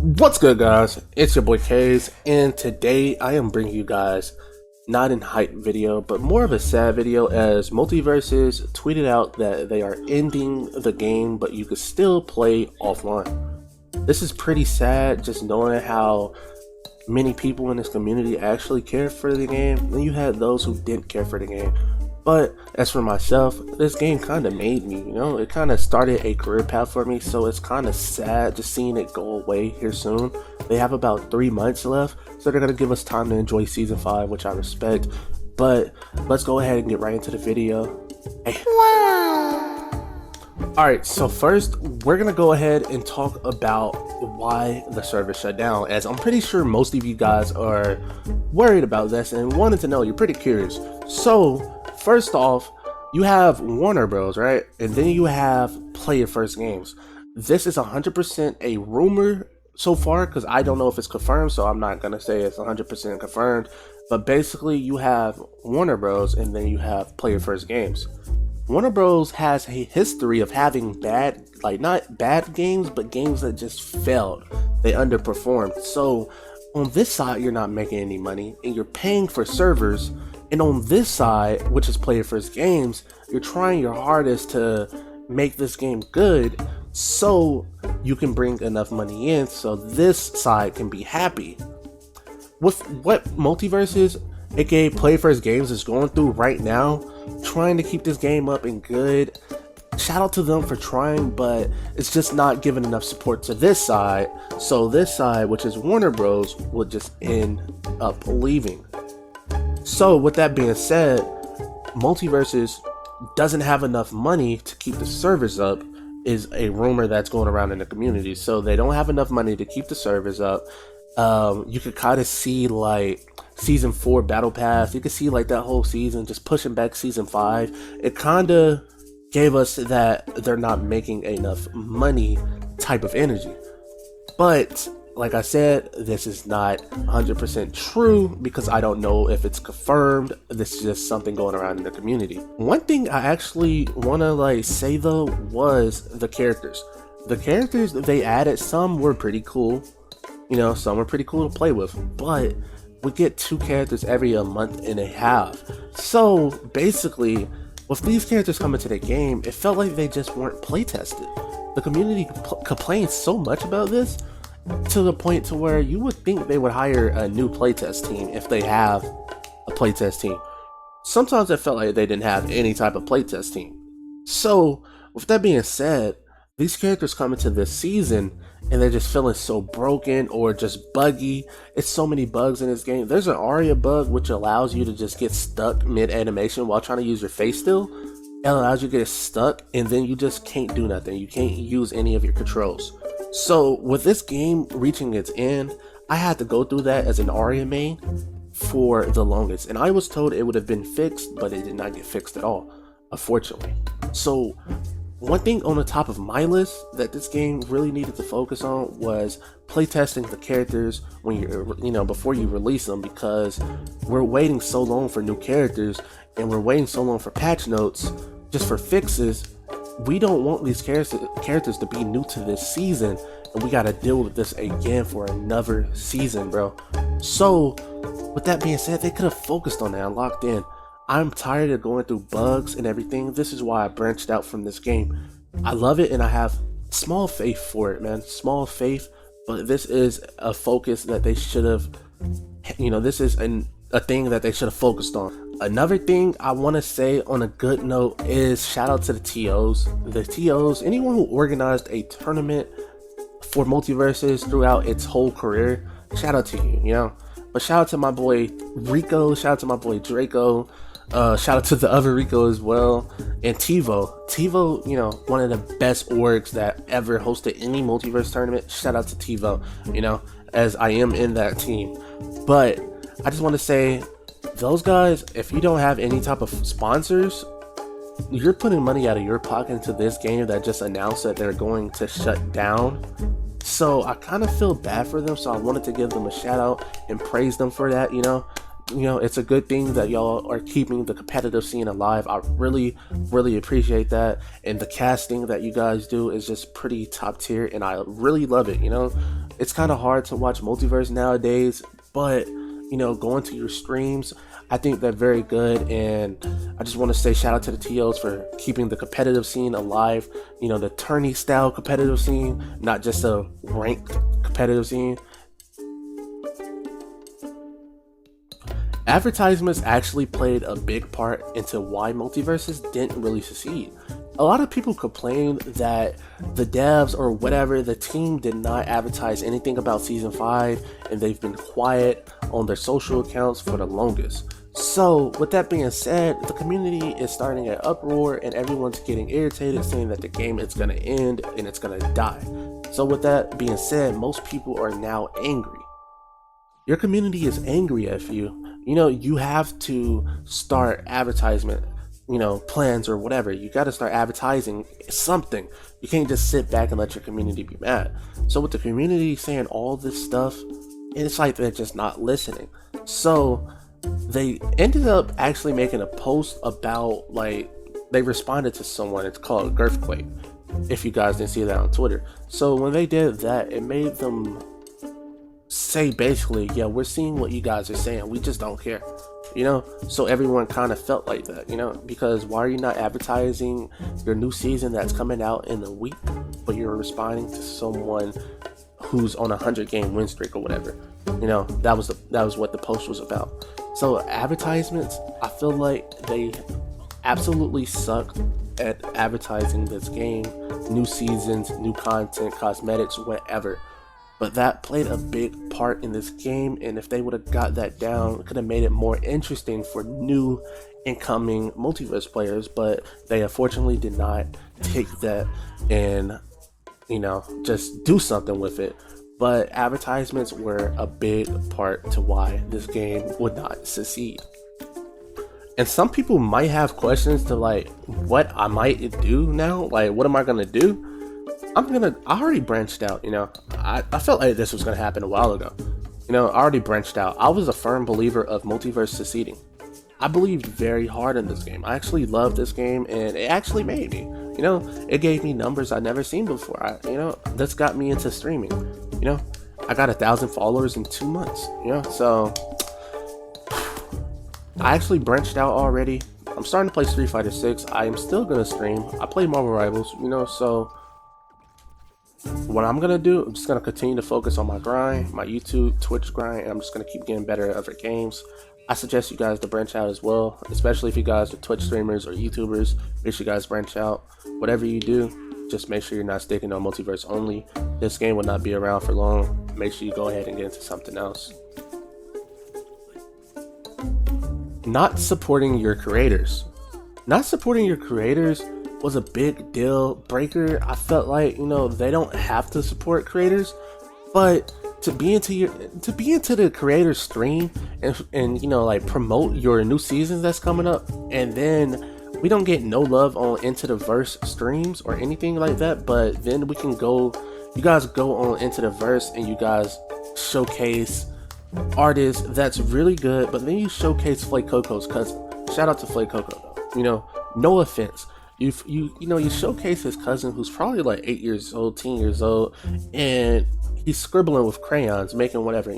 What's good, guys? It's your boy Kaze, and today I am bringing you guys not an hype video, but more of a sad video, as Multiversus tweeted out that they are ending the game, but you can still play offline. This is pretty sad, just knowing how many people in this community actually care for the game. Then you had those who didn't care for the game. But as for myself, this game kind of made me, it kind of started a career path for me, so it's kind of sad just seeing it go away here soon. They have about 3 months left, so they're going to give us time to enjoy Season 5, which I respect. But let's go ahead and get right into the video. Hey. Wow! Alright, so first, we're going to go ahead and talk about why the server shut down, as I'm pretty sure most of you guys are worried about this and wanted to know. You're pretty curious. So, first off, you have Warner Bros, right? And then you have Player First Games. This is 100% a rumor so far, because I don't know if it's confirmed, so I'm not going to say it's 100% confirmed. But basically, you have Warner Bros, and then you have Player First Games. Warner Bros has a history of having bad, not bad games, but games that just failed. They underperformed. So, on this side, you're not making any money, and you're paying for servers. And on this side, which is Player First Games, you're trying your hardest to make this game good so you can bring enough money in so this side can be happy. With what Multiversus, aka Player First Games, is going through right now, trying to keep this game up and good, shout out to them for trying, but it's just not giving enough support to this side, so this side, which is Warner Bros, will just end up leaving. So with that being said, Multiversus doesn't have enough money to keep the servers up, is a rumor that's going around in the community. So they don't have enough money to keep the servers up. You could kind of see Season 4 Battle Pass. You could see that whole season just pushing back Season 5. It kind of gave us that they're not making enough money type of energy. But like I said, this is not 100% true because I don't know if it's confirmed. This is just something going around in the community. One thing I actually want to say though was the characters. The characters that they added, some were pretty cool. Some were pretty cool to play with, but we get 2 characters every a month and a half. So basically, with these characters coming to the game, it felt like they just weren't play tested. The community complains so much about this, to the point to where you would think they would hire a new playtest team if they have a playtest team. Sometimes it felt like they didn't have any type of playtest team. So, with that being said, these characters come into this season and they're just feeling so broken or just buggy. It's so many bugs in this game. There's an Aria bug which allows you to just get stuck mid-animation while trying to use your face still. It allows you to get stuck and then you just can't do nothing. You can't use any of your controls. So with this game reaching its end, I had to go through that as an Aria main for the longest. And I was told it would have been fixed, but it did not get fixed at all, unfortunately. So one thing on the top of my list that this game really needed to focus on was playtesting the characters when you're, before you release them, because we're waiting so long for new characters and we're waiting so long for patch notes just for fixes. We don't want these characters to be new to this season, and we gotta deal with this again for another season, bro. So, with that being said, they could have focused on that and locked in. I'm tired of going through bugs and everything. This is why I branched out from this game. I love it, and I have small faith for it, man. Small faith, but this is a focus that they should have, this is a thing that they should have focused on. Another thing I want to say on a good note is shout out to the TOs. The TOs, anyone who organized a tournament for Multiversus throughout its whole career, shout out to you, But shout out to my boy Rico, shout out to my boy Draco, shout out to the other Rico as well, and TiVo. TiVo, one of the best orgs that ever hosted any Multiverse tournament. Shout out to TiVo, as I am in that team. But I just want to say, those guys, if you don't have any type of sponsors, you're putting money out of your pocket into this game that just announced that they're going to shut down. So I kind of feel bad for them, so I wanted to give them a shout out and praise them for that, it's a good thing that y'all are keeping the competitive scene alive. I really, really appreciate that. And the casting that you guys do is just pretty top tier, and I really love it. It's kind of hard to watch Multiverse nowadays, but going to your streams, I think they're very good. And I just want to say shout out to the TOs for keeping the competitive scene alive, the tourney style competitive scene, not just a ranked competitive scene. Advertisements actually played a big part into why Multiversus didn't really succeed. A lot of people complained that the devs or whatever, the team did not advertise anything about Season 5, and they've been quiet on their social accounts for the longest. So, with that being said, the community is starting an uproar, and everyone's getting irritated, saying that the game is going to end and it's going to die. So, with that being said, most people are now angry. Your community is angry at you. You have to start advertisement, plans or whatever. You got to start advertising something. You can't just sit back and let your community be mad. So with the community saying all this stuff, it's like they're just not listening. So they ended up actually making a post about, they responded to someone. It's called Girthquake, if you guys didn't see that on Twitter. So when they did that, it made them say basically, yeah, we're seeing what you guys are saying, we just don't care, so everyone kind of felt like that, because why are you not advertising your new season that's coming out in a week, but you're responding to someone who's on a 100-game win streak or whatever? That was what the post was about. So advertisements, I feel like they absolutely suck at advertising this game, new seasons, new content, cosmetics, whatever. But that played a big part in this game, and if they would have got that down, it could have made it more interesting for new incoming Multiverse players. But they unfortunately did not take that and, just do something with it. But advertisements were a big part to why this game would not succeed. And some people might have questions to what I might do now. What am I gonna do? I already branched out, I felt like this was going to happen a while ago. I already branched out. I was a firm believer of Multiverse succeeding. I believed very hard in this game. I actually loved this game, and it actually made me. It gave me numbers I'd never seen before. This got me into streaming. I got 1,000 followers in 2 months, so I actually branched out already. I'm starting to play Street Fighter 6. I am still going to stream. I play Marvel Rivals, so what I'm gonna do, I'm just gonna continue to focus on my grind, my YouTube, Twitch grind, and I'm just gonna keep getting better at other games. I suggest you guys to branch out as well, especially if you guys are Twitch streamers or YouTubers. Make sure you guys branch out. Whatever you do, just make sure you're not sticking on Multiverse only. This game will not be around for long. Make sure you go ahead and get into something else. Not supporting your creators. Not supporting your creators was a big deal breaker. I felt like, they don't have to support creators, but to be into the creator stream and promote your new seasons that's coming up, and then we don't get no love on Into the Verse streams or anything like that, but then you guys go on Into the Verse and you guys showcase artists that's really good, but then you showcase Flay Coco's cousin. Shout out to Flay Coco though. No offense. You showcase his cousin who's probably 8 years old, 10 years old, and he's scribbling with crayons, making whatever,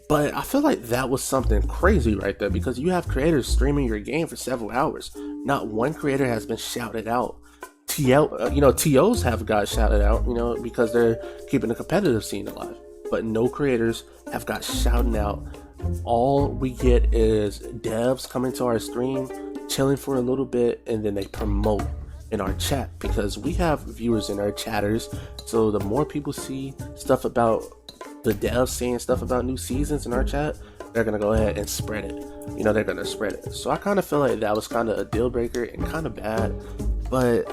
But I feel like that was something crazy right there, because you have creators streaming your game for several hours. Not one creator has been shouted out. TOs have got shouted out, because they're keeping the competitive scene alive. But no creators have got shouted out. All we get is devs coming to our stream, chilling for a little bit, and then they promote in our chat, because we have viewers in our chatters. So the more people see stuff about the devs saying stuff about new seasons in our chat, they're gonna go ahead and spread it. They're gonna spread it. So I kind of feel like that was kind of a deal breaker and kind of bad, but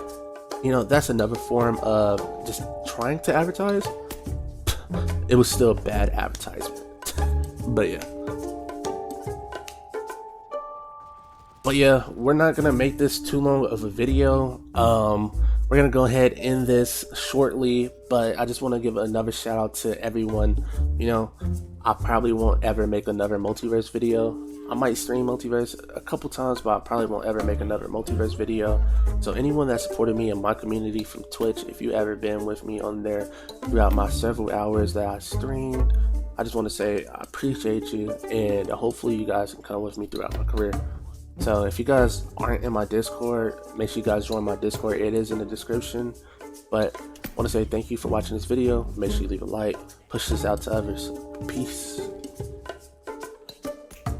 that's another form of just trying to advertise. It was still bad advertisement. But yeah, we're not gonna make this too long of a video. We're we're gonna go ahead and end this shortly, but I just want to give another shout out to everyone. You know, I probably won't ever make another multiverse video. I might stream multiverse a couple times, but I probably won't ever make another multiverse video. So anyone that supported me in my community from Twitch, if you ever been with me on there throughout my several hours that I streamed, I just want to say I appreciate you, and hopefully you guys can come with me throughout my career. So if you guys aren't in my Discord, make sure you guys join my Discord. It is in the description. But I want to say thank you for watching this video. Make sure you leave a like, push this out to others. Peace.